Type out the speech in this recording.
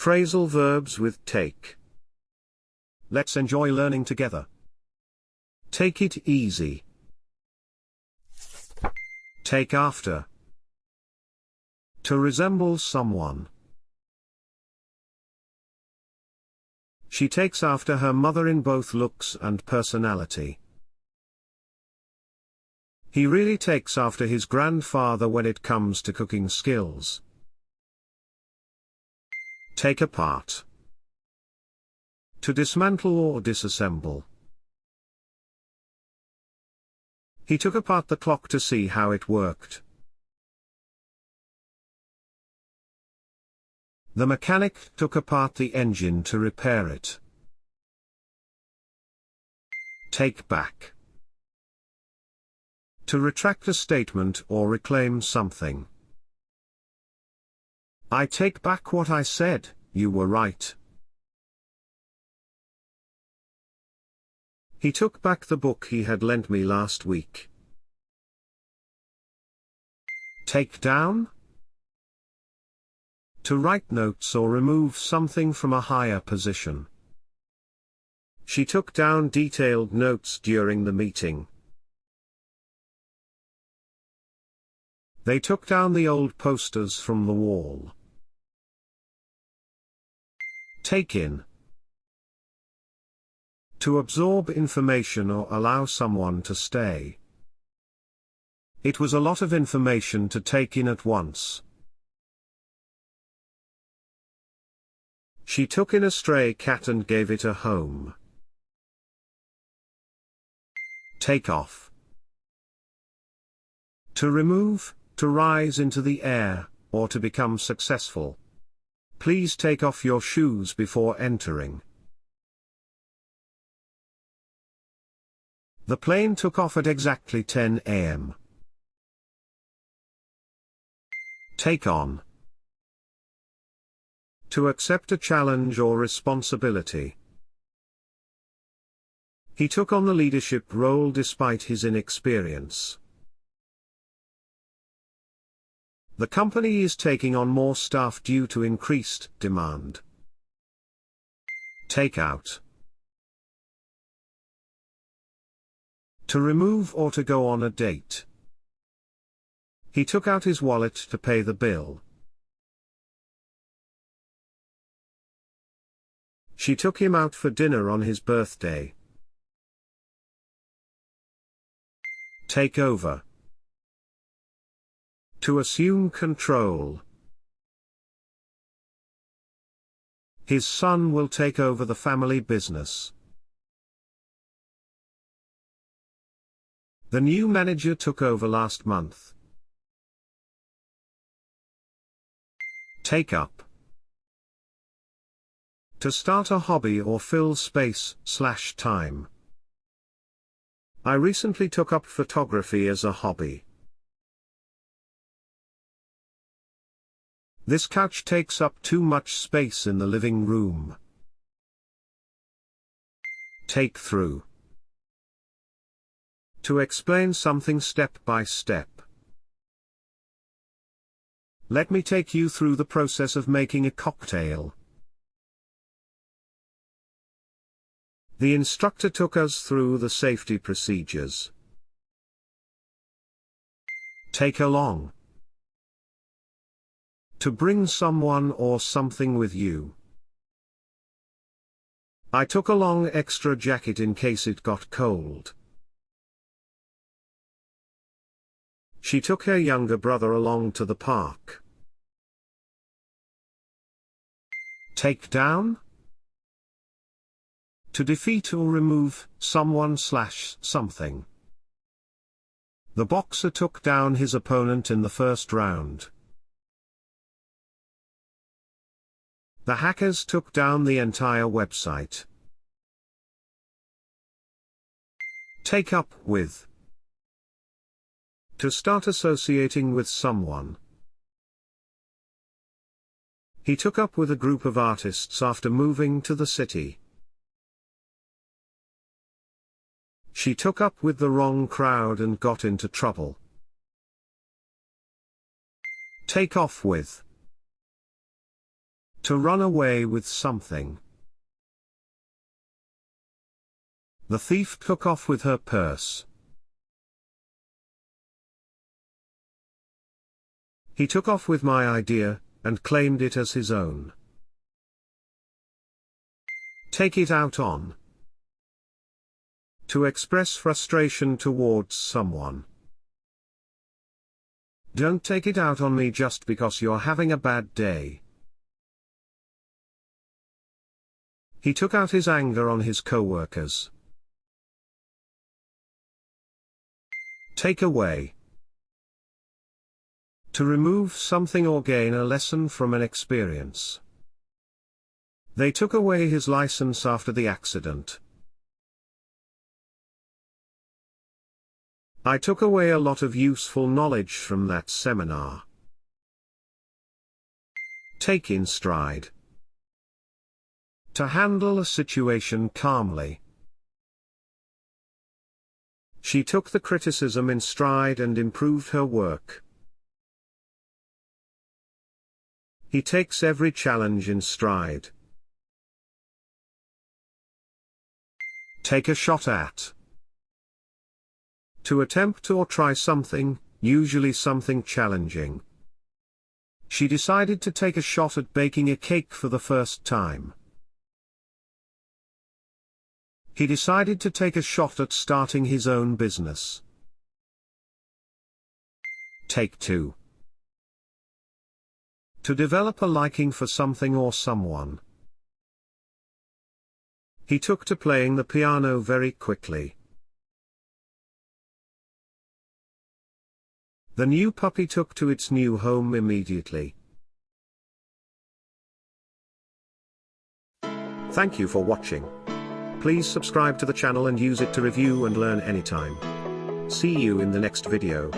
Phrasal verbs with take. Let's enjoy learning together. Take it easy. Take after. To resemble someone. She takes after her mother in both looks and personality. He really takes after his grandfather when it comes to cooking skills. Take apart. To dismantle or disassemble. He took apart the clock to see how it worked. The mechanic took apart the engine to repair it. Take back. To retract a statement or reclaim something. I take back what I said, you were right. He took back the book he had lent me last week. Take down. To write notes or remove something from a higher position. She took down detailed notes during the meeting. They took down the old posters from the wall. Take in. To absorb information or allow someone to stay. It was a lot of information to take in at once. She took in a stray cat and gave it a home. Take off. To remove, to rise into the air, or to become successful. Please take off your shoes before entering. The plane took off at exactly 10 a.m. Take on. To accept a challenge or responsibility. He took on the leadership role despite his inexperience. The company is taking on more staff due to increased demand. Take out. To remove or to go on a date. He took out his wallet to pay the bill. She took him out for dinner on his birthday. Take over. To assume control. His son will take over the family business. The new manager took over last month. Take up. To start a hobby or fill space/time. I recently took up photography as a hobby. This couch takes up too much space in the living room. Take through. To explain something step by step. Let me take you through the process of making a cocktail. The instructor took us through the safety procedures. Take along. To bring someone or something with you. I took along extra jacket in case it got cold. She took her younger brother along to the park. Take down. To defeat or remove someone/something. The boxer took down his opponent in the first round. The hackers took down the entire website. Take up with. To start associating with someone. He took up with a group of artists after moving to the city. She took up with the wrong crowd and got into trouble. Take off with. To run away with something. The thief took off with her purse. He took off with my idea, and claimed it as his own. Take it out on. To express frustration towards someone. Don't take it out on me just because you're having a bad day. He took out his anger on his co-workers. Take away. To remove something or gain a lesson from an experience. They took away his license after the accident. I took away a lot of useful knowledge from that seminar. Take in stride. To handle a situation calmly. She took the criticism in stride and improved her work. He takes every challenge in stride. Take a shot at. To attempt or try something, usually something challenging. She decided to take a shot at baking a cake for the first time. He decided to take a shot at starting his own business. Take two. To develop a liking for something or someone. He took to playing the piano very quickly. The new puppy took to its new home immediately. Thank you for watching. Please subscribe to the channel and use it to review and learn anytime. See you in the next video.